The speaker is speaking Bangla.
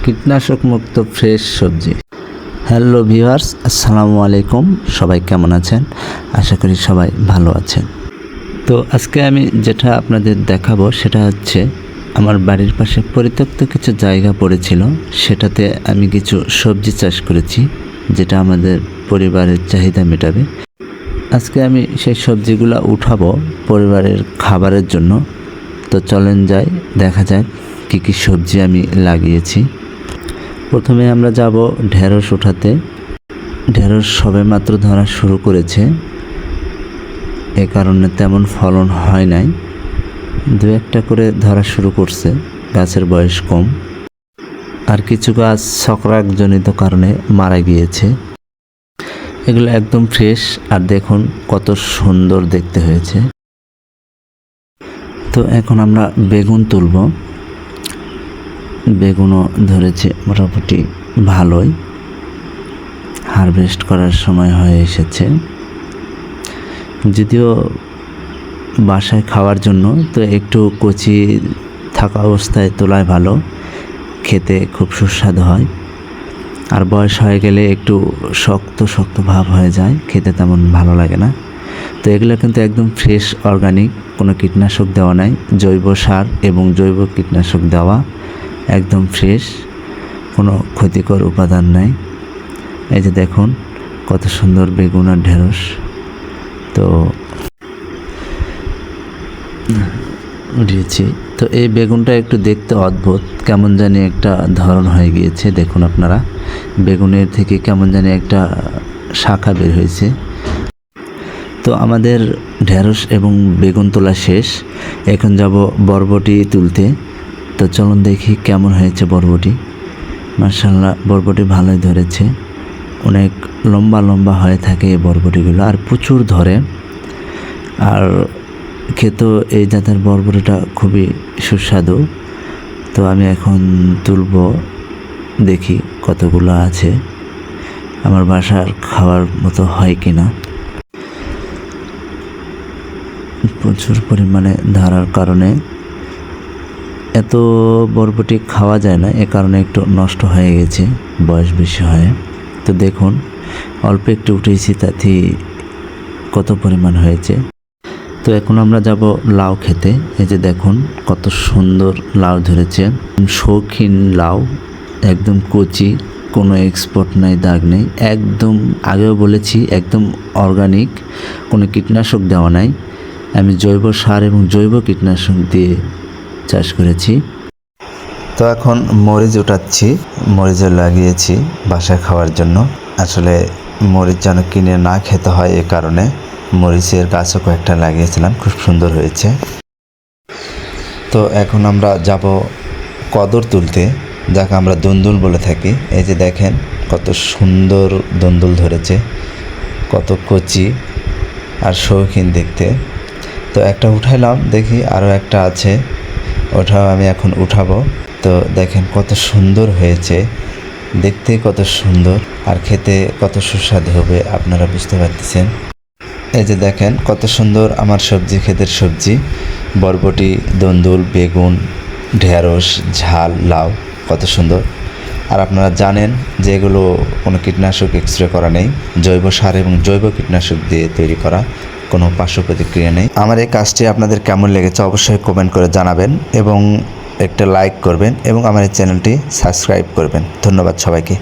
কীটনাশক মুক্ত ফ্রেশ সবজি। হ্যালো ভিউয়ার্স, আসসালামু আলাইকুম। সবাই কেমন আছেন? আশা করি সবাই ভালো আছেন। তো আজকে আমি যেটা আপনাদের দেখাবো সেটা হচ্ছে আমার বাড়ির পাশে পরিত্যক্ত কিছু জায়গা পড়েছিল, সেটাতে আমি কিছু সবজি চাষ করেছি যেটা আমাদের পরিবারের চাহিদা মেটাবে। আজকে আমি সেই সবজিগুলো উঠাবো পরিবারের খাবারের জন্য। তো চলেন যাই, দেখা যাক কী কী সবজি আমি লাগিয়েছি। প্রথমে আমরা যাব ঢেঁড়স উঠাতে। ঢেঁড়স সবেমাত্র ধরা শুরু করেছে, এ কারণে তেমন ফলন হয় নাই। দু একটা করে ধরা শুরু করছে, গাছের বয়স কম। আর কিছু গাছ ছত্রাকজনিত কারণে মারা গিয়েছে। এগুলো একদম ফ্রেশ, আর দেখুন কত সুন্দর দেখতে হয়েছে। তো এখন আমরা বেগুন তুলব। বেগুনও ধরেছে মোটামুটি ভালোই, হারভেস্ট করার সময় হয়ে এসেছে। যদিও বাসায় খাওয়ার জন্য, তো একটু কচি থাকা অবস্থায় তোলায় ভালো, খেতে খুব সুস্বাদু হয়। আর বয়স হয়ে গেলে একটু শক্ত শক্ত ভাব হয়ে যায়, খেতে তেমন ভালো লাগে না। তো এগুলো কিন্তু একদম ফ্রেশ, অর্গানিক, কোনো কীটনাশক দেওয়া নাই, জৈব সার এবং জৈব কীটনাশক দেওয়া, একদম ফ্রেশ, কোনো ক্ষতিকর উপাদান নাই। এই যে দেখুন কত সুন্দর বেগুন আর ঢেঁড়স। তো উঠিয়েছি। তো এই বেগুনটা একটু দেখতে অদ্ভুত, কেমন জানি একটা ধরন হয়ে গিয়েছে। দেখুন আপনারা, বেগুনের থেকে কেমন জানি একটা শাখা বের হয়েছে। তো আমাদের ঢেঁড়স এবং বেগুন তোলা শেষ, এখন যাব বরবটি তুলতে। তো চলুন দেখি কেমন হয়েছে বরবটি। মাশাআল্লাহ, বরবটি ভালোই ধরেছে, অনেক লম্বা লম্বা হয়ে থাকে এই বরবটিগুলো, আর প্রচুর ধরে। আর খেতেও এই জাতের বরবটিটা খুবই সুস্বাদু। তো আমি এখন তুলব, দেখি কতগুলো আছে, আমার বাসার খাওয়ার মতো হয় কি না। প্রচুর পরিমাণে ধরার কারণে এত বরবটি খাওয়া যায় না, এ কারণে একটু নষ্ট হয়ে গেছে বয়স বেশি হয়। তো দেখুন অল্প একটু উঠেছি, তাতে কত পরিমাণ হয়েছে। তো এখন আমরা যাব লাউ খেতে। এই যে দেখুন কত সুন্দর লাউ ধরেছে, শৌখিন লাউ, একদম কচি, কোনো এক্সপোর্ট নাই, দাগ নেই, একদম, আগেও বলেছি একদম অর্গানিক, কোনো কীটনাশক দেওয়া নাই। আমি জৈব সার এবং জৈব কীটনাশক দিয়ে চাষ করেছি। তো এখন মরিচ উঠাচ্ছি, মরিচও লাগিয়েছি বাসায় খাওয়ার জন্য। আসলে মরিচ যেন কিনে না খেতে হয়, এ কারণে মরিচের গাছও কয়েকটা লাগিয়েছিলাম, খুব সুন্দর হয়েছে। তো এখন আমরা যাব কদর তুলতে, যাকে আমরা দুন্দুল বলে থাকি। এই যে দেখেন কত সুন্দর দুন্দুল ধরেছে, কত কচি আর শৌখিন দেখতে। তো একটা উঠাইলাম, দেখি আরও একটা আছে, ওটাও আমি এখন উঠাবো। তো দেখেন কত সুন্দর হয়েছে, দেখতে কত সুন্দর, আর খেতে কত সুস্বাদু হবে আপনারা বুঝতে পারতেছেন। এই যে দেখেন কত সুন্দর আমার সবজি ক্ষেতের সবজি, বরবটি, দুন্দুল, বেগুন, ঢেঁড়স, ঝাল, লাউ, কত সুন্দর। আর আপনারা জানেন যে এগুলো কোনো কীটনাশক স্প্রে করা নেই, জৈব সার এবং জৈব কীটনাশক দিয়ে তৈরি করা, কোনো পার্শ্ব প্রতিক্রিয়া নেই। আমার এই কাজটি আপনাদের কেমন লেগেছে অবশ্যই কমেন্ট করে জানাবেন, এবং একটা লাইক করবেন, এবং আমার এই চ্যানেলটি সাবস্ক্রাইব করবেন। ধন্যবাদ সবাইকে।